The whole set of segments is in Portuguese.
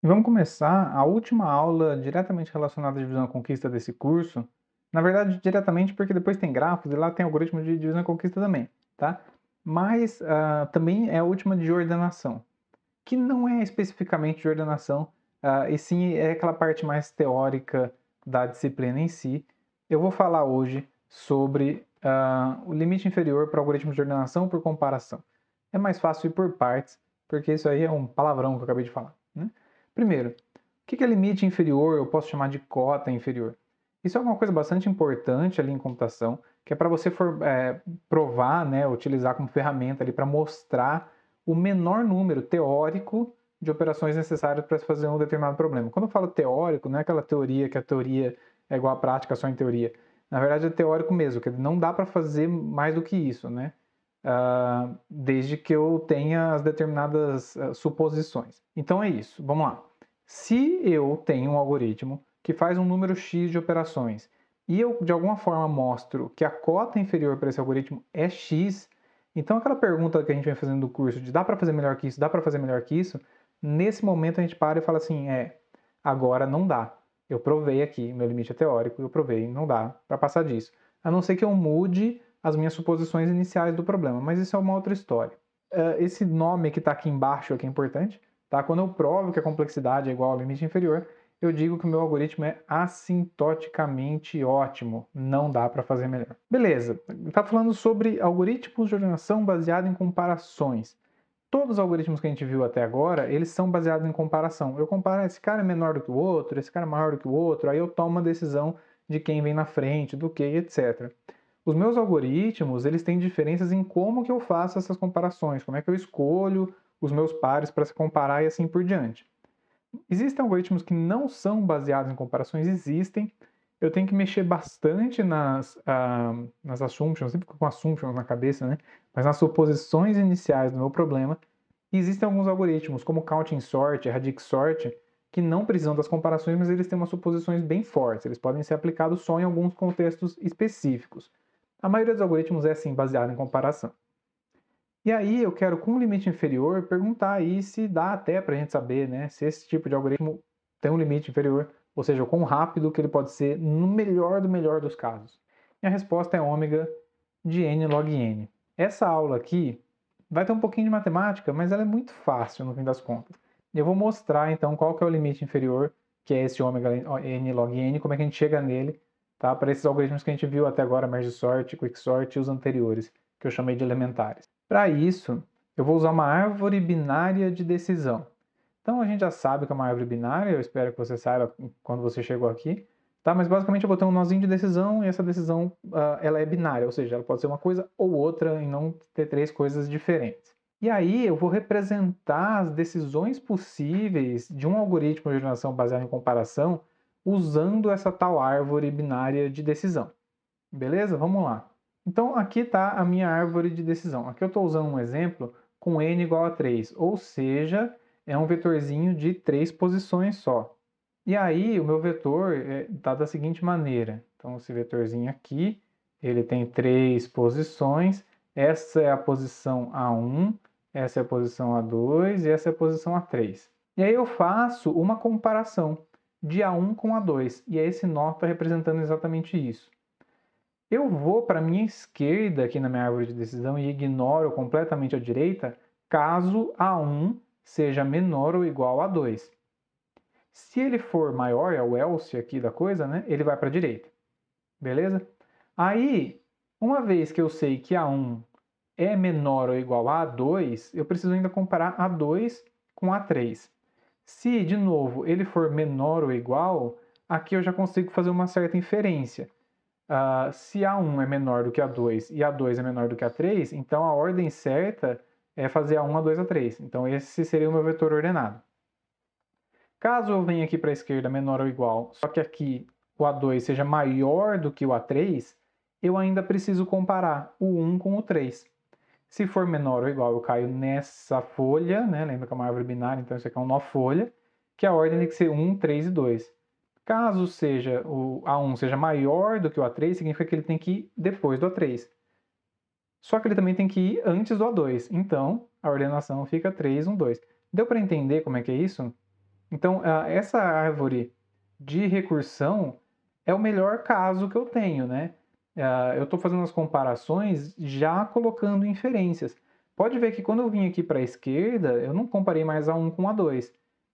E vamos começar a última aula diretamente relacionada à divisão e conquista desse curso. Na verdade, diretamente porque depois tem grafos e lá tem algoritmo de divisão e conquista também, tá? Mas também é a última de ordenação, que não é especificamente de ordenação, e sim é aquela parte mais teórica da disciplina em si. Eu vou falar hoje sobre o limite inferior para algoritmos de ordenação por comparação. É mais fácil ir por partes, porque isso aí é um palavrão que eu acabei de falar, né? Primeiro, o que é limite inferior? Eu posso chamar de cota inferior. Isso é uma coisa bastante importante ali em computação, que é para você provar, né, utilizar como ferramenta ali para mostrar o menor número teórico de operações necessárias para se fazer um determinado problema. Quando eu falo teórico, não é aquela teoria que a teoria é igual à prática só em teoria. Na verdade é teórico mesmo, que não dá para fazer mais do que isso, né? Desde que eu tenha as determinadas suposições. Então é isso, vamos lá. Se eu tenho um algoritmo que faz um número X de operações e eu de alguma forma mostro que a cota inferior para esse algoritmo é X, então aquela pergunta que a gente vem fazendo do curso de dá para fazer melhor que isso, dá para fazer melhor que isso, nesse momento a gente para e fala assim, agora não dá. Eu provei aqui, meu limite é teórico, eu provei, não dá para passar disso. A não ser que eu mude as minhas suposições iniciais do problema, mas isso é uma outra história. Esse nome que está aqui embaixo aqui é importante, tá? Quando eu provo que a complexidade é igual ao limite inferior, eu digo que o meu algoritmo é assintoticamente ótimo, não dá para fazer melhor. Beleza, está falando sobre algoritmos de ordenação baseado em comparações. Todos os algoritmos que a gente viu até agora, eles são baseados em comparação. Eu comparo, esse cara é menor do que o outro, esse cara é maior do que o outro, aí eu tomo uma decisão de quem vem na frente, do que, etc. Os meus algoritmos, eles têm diferenças em como que eu faço essas comparações, como é que eu escolho os meus pares para se comparar e assim por diante. Existem algoritmos que não são baseados em comparações? Existem. Eu tenho que mexer bastante nas assumptions, sempre com assumptions na cabeça, né? Mas nas suposições iniciais do meu problema. E existem alguns algoritmos, como counting sort, radix sort, que não precisam das comparações, mas eles têm umas suposições bem fortes. Eles podem ser aplicados só em alguns contextos específicos. A maioria dos algoritmos é sim baseada em comparação. E aí eu quero, com um limite inferior, perguntar aí se dá até para a gente saber, né, se esse tipo de algoritmo tem um limite inferior, ou seja, o quão rápido que ele pode ser no melhor do melhor dos casos. E a resposta é ômega de n log n. Essa aula aqui vai ter um pouquinho de matemática, mas ela é muito fácil no fim das contas. Eu vou mostrar então qual que é o limite inferior, que é esse ômega n log n, como é que a gente chega nele, tá? Para esses algoritmos que a gente viu até agora, merge sort, quicksort e os anteriores, que eu chamei de elementares. Para isso, eu vou usar uma árvore binária de decisão. Então a gente já sabe que é uma árvore binária, eu espero que você saiba quando você chegou aqui, tá? Mas basicamente eu vou ter um nozinho de decisão e essa decisão ela é binária, ou seja, ela pode ser uma coisa ou outra e não ter três coisas diferentes. E aí eu vou representar as decisões possíveis de um algoritmo de ordenação baseado em comparação usando essa tal árvore binária de decisão. Beleza? Vamos lá. Então aqui está a minha árvore de decisão. Aqui eu estou usando um exemplo com n igual a 3, ou seja, é um vetorzinho de 3 posições só. E aí o meu vetor está da seguinte maneira. Então esse vetorzinho aqui, ele tem 3 posições. Essa é a posição A1, essa é a posição A2 e essa é a posição A3. E aí eu faço uma comparação de A1 com A2. E aí esse nó está representando exatamente isso. Eu vou para a minha esquerda aqui na minha árvore de decisão e ignoro completamente a direita, caso A1 seja menor ou igual a 2. Se ele for maior, é o else aqui da coisa, né? Ele vai para a direita. Beleza? Aí, uma vez que eu sei que A1 é menor ou igual a A2, eu preciso ainda comparar A2 com A3. Se, de novo, ele for menor ou igual, aqui eu já consigo fazer uma certa inferência. Se A1 é menor do que A2 e A2 é menor do que A3, então a ordem certa é fazer A1, A2, A3. Então esse seria o meu vetor ordenado. Caso eu venha aqui para a esquerda menor ou igual, só que aqui o A2 seja maior do que o A3, eu ainda preciso comparar o 1 com o 3. Se for menor ou igual, eu caio nessa folha, né? Lembra que é uma árvore binária, então isso aqui é um nó folha, que a ordem tem que ser 1, 3 e 2. Caso seja o A1 seja maior do que o A3, significa que ele tem que ir depois do A3. Só que ele também tem que ir antes do A2. Então, a ordenação fica 3, 1, 2. Deu para entender como é que é isso? Então, essa árvore de recursão é o melhor caso que eu tenho, né? Eu estou fazendo as comparações já colocando inferências. Pode ver que quando eu vim aqui para a esquerda, eu não comparei mais A1 com A2.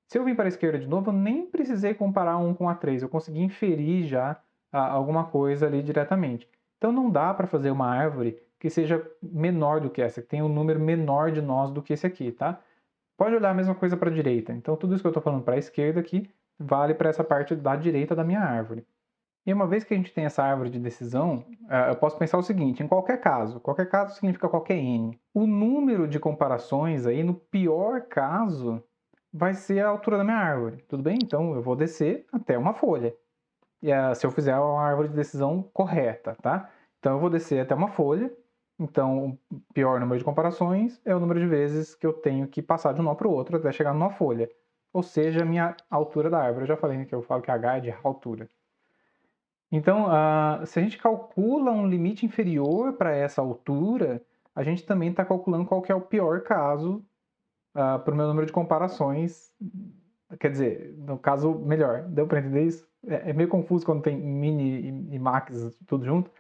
Se eu vim para a esquerda de novo, eu nem precisei comparar A1 com A3. Eu consegui inferir já alguma coisa ali diretamente. Então não dá para fazer uma árvore que seja menor do que essa, que tenha um número menor de nós do que esse aqui, tá? Pode olhar a mesma coisa para a direita. Então tudo isso que eu estou falando para a esquerda aqui vale para essa parte da direita da minha árvore. E uma vez que a gente tem essa árvore de decisão, eu posso pensar o seguinte: em qualquer caso significa qualquer n. O número de comparações aí, no pior caso, vai ser a altura da minha árvore. Tudo bem? Então eu vou descer até uma folha. E se eu fizer uma árvore de decisão correta, tá? Então eu vou descer até uma folha. Então o pior número de comparações é o número de vezes que eu tenho que passar de um nó para o outro até chegar numa folha. Ou seja, a minha altura da árvore. Eu já falei que eu falo que H é de altura. Então, se a gente calcula um limite inferior para essa altura, a gente também está calculando qual que é o pior caso para o meu número de comparações. Quer dizer, no caso, melhor. Deu para entender isso? É meio confuso quando tem mini e max tudo junto,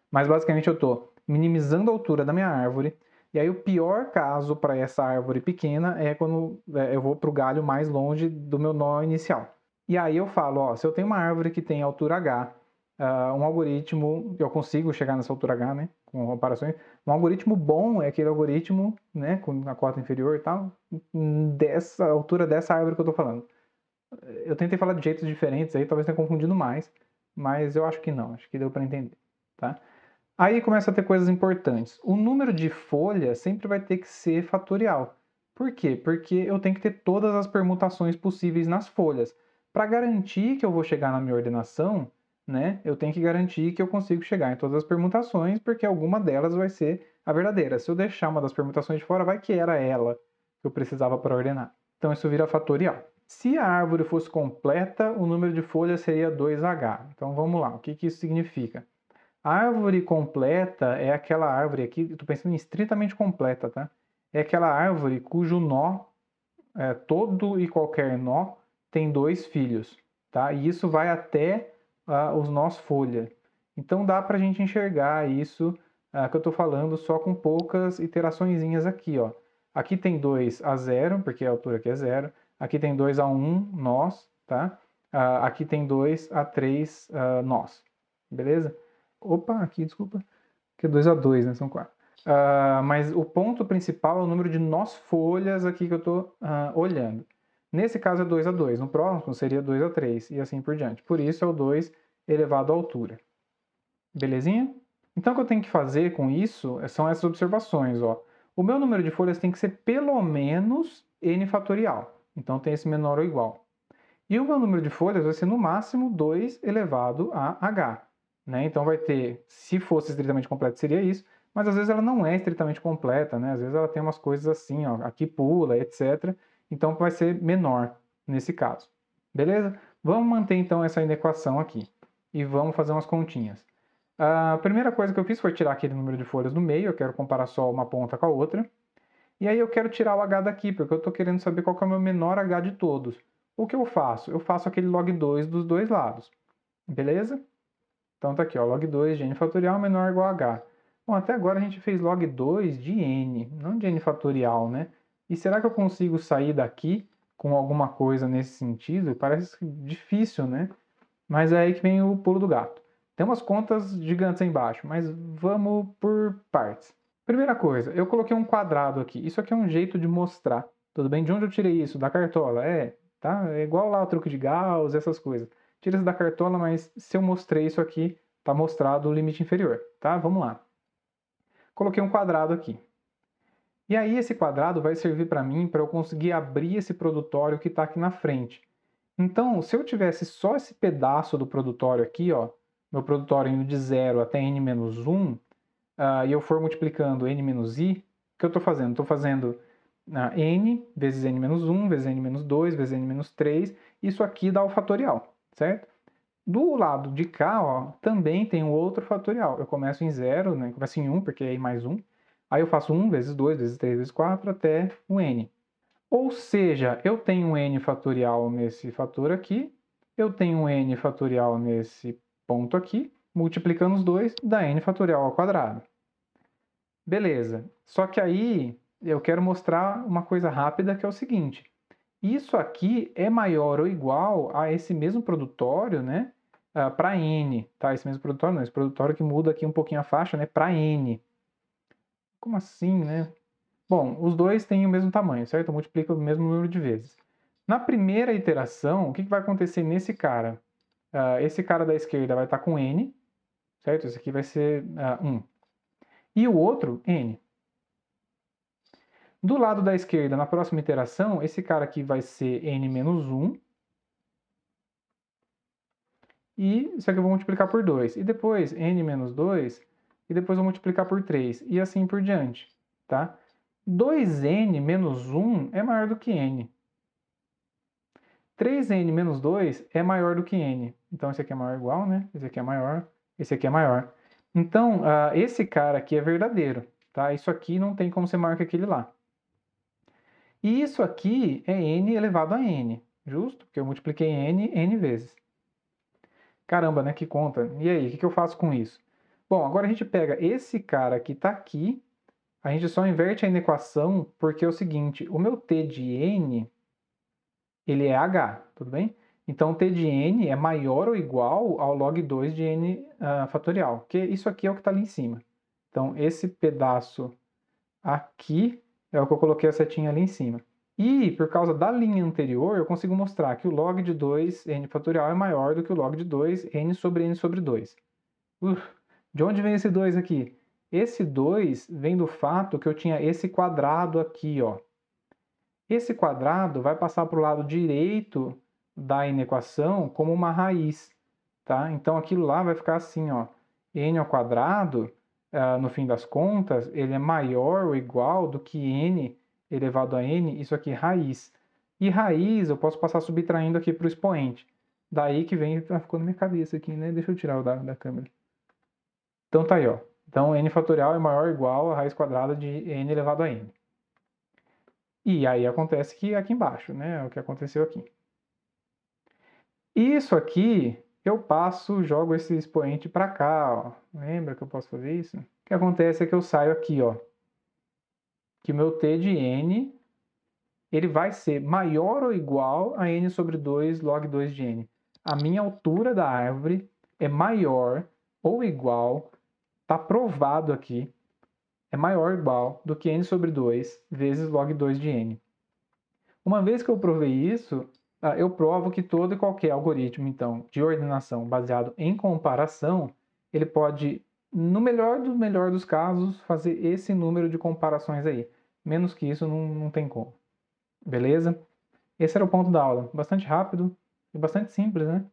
mas basicamente eu estou minimizando a altura da minha árvore, e aí o pior caso para essa árvore pequena é quando eu vou para o galho mais longe do meu nó inicial. E aí eu falo, ó, se eu tenho uma árvore que tem altura H, um algoritmo, eu consigo chegar nessa altura H, né, com comparações, um algoritmo bom é aquele algoritmo, né, com a cota inferior e tal, dessa altura dessa árvore que eu estou falando. Eu tentei falar de jeitos diferentes aí, talvez tenha confundido mais, mas eu acho que não, acho que deu para entender, tá? Aí começa a ter coisas importantes. O número de folhas sempre vai ter que ser fatorial. Por quê? Porque eu tenho que ter todas as permutações possíveis nas folhas. Para garantir que eu vou chegar na minha ordenação, né, eu tenho que garantir que eu consigo chegar em todas as permutações, porque alguma delas vai ser a verdadeira. Se eu deixar uma das permutações de fora, vai que era ela que eu precisava para ordenar. Então isso vira fatorial. Se a árvore fosse completa, o número de folhas seria 2H. Então vamos lá, o que isso significa? A árvore completa é aquela árvore aqui, estou pensando em estritamente completa, tá? É aquela árvore cujo nó, todo e qualquer nó, tem 2 filhos, tá? E isso vai até os nós folha. Então dá para a gente enxergar isso que eu estou falando só com poucas iteraçõezinhas aqui, ó. Aqui tem 2 a 0, porque a altura aqui é 0. Aqui tem 2 a 1 nós, tá? Aqui tem 2 a 3 nós, beleza? Opa, aqui, desculpa. Que é 2 a 2, né? São 4. Mas o ponto principal é o número de nós folhas aqui que eu estou olhando. Nesse caso é 2 a 2. No próximo seria 2 a 3 e assim por diante. Por isso é o 2 elevado à altura. Belezinha? Então o que eu tenho que fazer com isso são essas observações. Ó. O meu número de folhas tem que ser pelo menos n fatorial. Então tem esse menor ou igual. E o meu número de folhas vai ser no máximo 2 elevado a h. Né? Então vai ter, se fosse estritamente completa seria isso, mas às vezes ela não é estritamente completa, né? Às vezes ela tem umas coisas assim, ó, aqui pula, etc. Então vai ser menor nesse caso. Beleza? Vamos manter então essa inequação aqui e vamos fazer umas continhas. A primeira coisa que eu fiz foi tirar aquele número de folhas do meio, eu quero comparar só uma ponta com a outra. E aí eu quero tirar o h daqui, porque eu estou querendo saber qual que é o meu menor h de todos. O que eu faço? Eu faço aquele log 2 dos dois lados. Beleza? Então tá aqui, ó, log 2 de n fatorial menor ou igual a h. Bom, até agora a gente fez log 2 de n, não de n fatorial, né? E será que eu consigo sair daqui com alguma coisa nesse sentido? Parece difícil, né? Mas é aí que vem o pulo do gato. Tem umas contas gigantes aí embaixo, mas vamos por partes. Primeira coisa, eu coloquei um quadrado aqui. Isso aqui é um jeito de mostrar. Tudo bem? De onde eu tirei isso? Da cartola? Tá? É igual lá o truque de Gauss, essas coisas. Tira isso da cartola, mas se eu mostrei isso aqui, tá mostrado o limite inferior, tá? Vamos lá. Coloquei um quadrado aqui. E aí esse quadrado vai servir para mim para eu conseguir abrir esse produtório que está aqui na frente. Então, se eu tivesse só esse pedaço do produtório aqui, ó, meu produtório indo de 0 até n-1, e eu for multiplicando n menos i, o que eu estou fazendo? Estou fazendo n vezes n-1, vezes n-2, vezes n-3, isso aqui dá o fatorial, certo? Do lado de cá, ó, também tem um outro fatorial. Eu começo em 0, né? Começo em 1, porque é i mais 1. Aí eu faço 1 vezes 2, vezes 3, vezes 4, até o n. Ou seja, eu tenho um n fatorial nesse fator aqui, eu tenho um n fatorial nesse ponto aqui, multiplicando os dois, dá n fatorial ao quadrado. Beleza, só que aí eu quero mostrar uma coisa rápida que é o seguinte. Isso aqui é maior ou igual a esse mesmo produtório, né? Para n, tá? Esse mesmo produtório não, esse produtório que muda aqui um pouquinho a faixa, né? Para n. Como assim, né? Bom, os dois têm o mesmo tamanho, certo? Eu multiplico o mesmo número de vezes. Na primeira iteração, o que vai acontecer nesse cara? Esse cara da esquerda vai estar com n, certo? Esse aqui vai ser 1. E o outro, n. Do lado da esquerda, na próxima iteração, esse cara aqui vai ser n menos 1. E isso aqui eu vou multiplicar por 2. E depois n menos 2. E depois eu vou multiplicar por 3. E assim por diante. Tá? 2n menos 1 é maior do que n. 3n menos 2 é maior do que n. Então esse aqui é maior ou igual, né? Esse aqui é maior. Esse aqui é maior. Então, esse cara aqui é verdadeiro. Tá? Isso aqui não tem como ser maior que aquele lá. E isso aqui é n elevado a n. Justo? Porque eu multipliquei n vezes. Caramba, né? Que conta. E aí, o que eu faço com isso? Bom, agora a gente pega esse cara que está aqui, a gente só inverte a equação porque é o seguinte, o meu t de n, ele é h, tudo bem? Então, o t de n é maior ou igual ao log 2 de n fatorial, porque isso aqui é o que está ali em cima. Então, esse pedaço aqui é o que eu coloquei a setinha ali em cima. E, por causa da linha anterior, eu consigo mostrar que o log de 2 n fatorial é maior do que o log de 2 n sobre 2. De onde vem esse 2 aqui? Esse 2 vem do fato que eu tinha esse quadrado aqui, ó. Esse quadrado vai passar para o lado direito da inequação como uma raiz, tá? Então, aquilo lá vai ficar assim, ó. N ao quadrado, no fim das contas, ele é maior ou igual do que n elevado a n, isso aqui, raiz. E raiz eu posso passar subtraindo aqui para o expoente. Daí que vem, ficou na minha cabeça aqui, né? Deixa eu tirar o da câmera. Então tá aí, ó. Então n fatorial é maior ou igual a raiz quadrada de n elevado a n. E aí acontece que aqui embaixo, né? É o que aconteceu aqui. Isso aqui, eu passo, jogo esse expoente para cá, ó. Lembra que eu posso fazer isso? O que acontece é que eu saio aqui, ó. Que o meu t de n, ele vai ser maior ou igual a n sobre 2 log 2 de n. A minha altura da árvore é maior ou igual, está provado aqui, é maior ou igual do que n sobre 2 vezes log 2 de n. Uma vez que eu provei isso, eu provo que todo e qualquer algoritmo, então, de ordenação baseado em comparação, ele pode, no melhor dos casos, fazer esse número de comparações aí. Menos que isso não tem como. Beleza? Esse era o ponto da aula. Bastante rápido e bastante simples, né?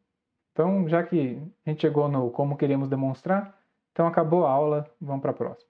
Então, já que a gente chegou no como queremos demonstrar, então acabou a aula, vamos para a próxima.